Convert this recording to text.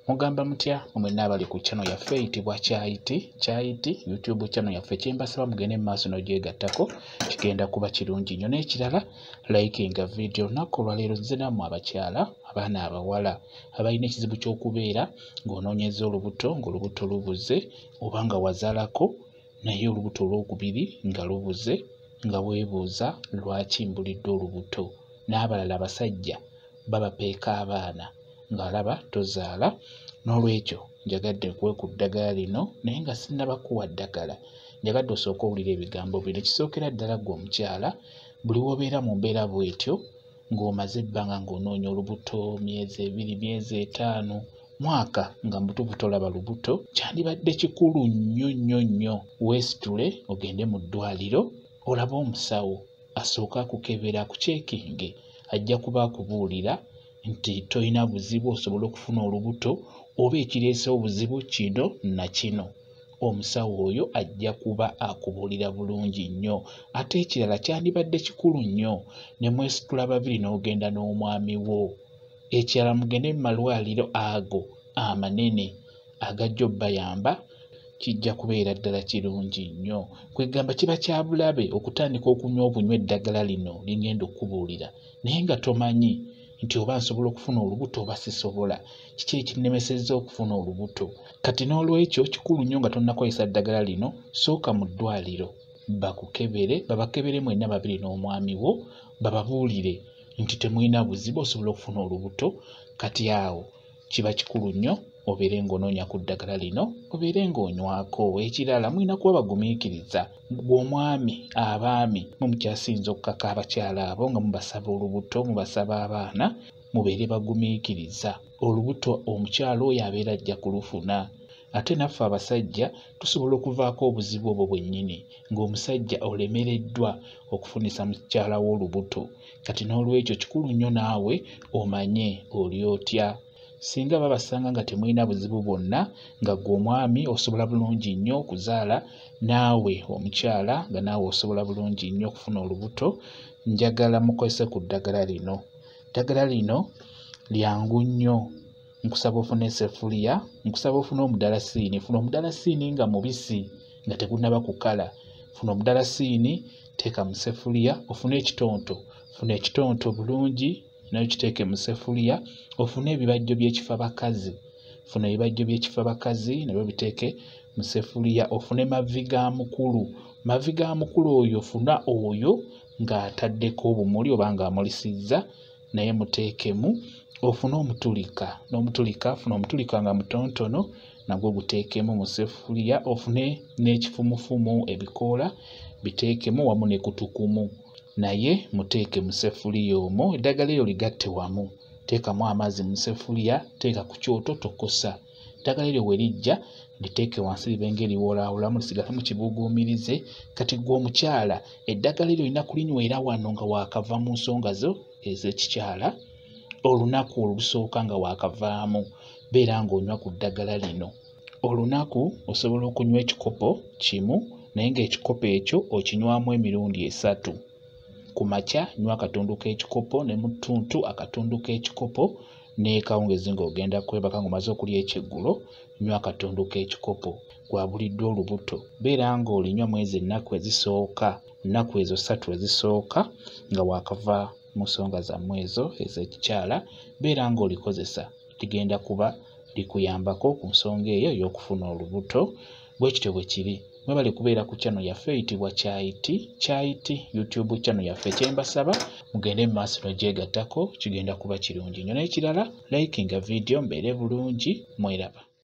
Mugamba mutya mwenna abali ku channel yaffe eyitibwa Kyayiti YouTube channel yaffe kyembasaba mugende maaso n'ogyegattako kigenda kuba kirungi nnyo. N'ekirala likinga video olunaku olwaleero nze nammwe abakyala abaana abawala abalina ekizibu ky'okubeera ng'onoonyeza olubuto ng'olubuto lubuze oba nga wazaalako naye olubuto olwokubiri nga lubuze nga weebuuza lwaki mbulidde olubuto. N'abalala abasajja babapeeka abaana ng'alaba tozaala. N'olwekyo njagadde nkuwe ku ddagala lino naye nga sinnabakuwa ddagala. Njagadde osooke owulira ebigambo bino. Ekisookera ddala ggwe omukyala buli w'obeera mu mbeera bw'etyo ng'omaze ebbanga ng'onoonya olubuto myezi 2, myezi 5, mwaka nga mutuufu tolaba lubuto, kyandibadde kikulu nnyo weesitule ogende mu ddwaliro olabe omusawo asooka akukebera akuceekinge ajja kuba akubuulira nti tolina buzibu osobola okufuna olubuto oba ekireese obuzibu kino na kino. Omusawo oyo ajja kuba akubuulira bulungi nnyo. Ate ekirala kyandibadde kikulu nnyo ne mwesitula babiri n'ogenda n'omwami wo. Ekirala mugende mu malwaliro ago amanene agajja obbayamba kijja kubeera ddala kirungi nnyo. Kwegamba kiba kya bulabe okutandika okunywa obunywa eddagala lino lingenda okubuulira naye nga tomanyi nti oba nsobola okufuna olubuto oba sisobola, kiki ekinnemesezza okufuna olubuto. Kati n'olwekyo kikulu nnyo nga tonnakozesa ddagala lino, sooka mu ddwaliro babakebere mwenna babiri n'omwami wo bababuulire nti temulina buzibu osobola okufuna olubuto. Kati awo kiba kikulu nnyo obeere ng'onoonya ku ddagala lino obeere ng'onywako. Ekirala mulina kuba bagumiikiriza bw'omwami abaami mumukyasinza okukaka abakyala abo nga mubasaba olubuto mubasaba abaana mubeere bagumiikiriza. Olubuto omukyala oyo abeera ajja kulufuna. Ate naffe abasajja tusobola okuvaako obuzibu obwo bwennyini ng'omusajja olemereddwa okufunisa mukyala w'olubuto. Kati n'olwekyo kikulu nnyo naawe omanye oli otya. Singa babasanga nga temulina buzibu bwonna nga ggwe omwami osobola bulungi nnyo okuzaala, naawe omukyala nga naawe osobola bulungi nnyo okufuna olubuto, njagala mukozese ku ddagala lino. Ddagala lino lyangu nnyo. Nkusaba ofune eseffuliya, nkusaba ofune omudalasiini. Funa omudalasiini nga mubisi nga tegunnaba kukala. Funa omudalasiini teeka mu seffuliya. Ofune ekitonto, funa ekitonto bulungi nayo kiteeke mu seffuliya. Ofune ebibajjo by'ekifabakazi, funa ebibajjo by'ekifabakazi nabyo biteeke mu seffuliya. Ofune mavi ga mukulu, mavi ga mukulu oyo funa oyo ng'ataddeko obumuli oba ng'amulisizza naye muteekemu. Ofune omutulika, n'omutulika funa omutulika nga mutontono nagwo guteekemu mu seffuliya. Ofune n'ekifumufumu ebikoola biteekemu wamu ne kutukumu naye muteeke mu seffuliya omwo. Eddagala eryo ligatte wamu, teekamu amazzi mu seffuliya, teeka ku kyoto tokosa. Eddagala eryo we lijja liteeke wansi libe ng'eriwoolaawolamu lisigalemu kibuguumirize. Kati ggwe omukyala eddagala eryo olina kulinywera wano nga waakava mu nsonga zo ez'ekikyala. Olunaku olusooka nga waakavaamu beera ng'onywa ku ddagala lino. Olunaku osobola okunywa ekikopo kimu naye ng'ekikopo ekyo okinywamu emirundi 3. Ku makya nywa akatundu k'ekikopo ne mu ttuntu akatundu k'ekikopo n'ekawungezi ng'ogenda kwebaka ng'omaze okulya ekyeggulo nywa akatundu k'ekikopo. Gwabuliddwa olubuto beera ng'olinywa mwezi ennaku ezisooka, ennaku ezo 3 ezisooka nga waakava mu nsonga zammwe ezo ez'ekikyala. Beera ng'olikozesa ligenda kuba likuyambako ku nsonga eyo ey'okufuna olubuto. Bwe kityo bwe kiri. Mwebale kubeera ku channel yaffe eyitibwa Kyayiti YouTube channel yaffe. Kyembasaba mugende mu maaso n'ogyegattako kigenda kuba kirungi nnyo. N'ekirala likinga video mbeere bulungi. Mweraba.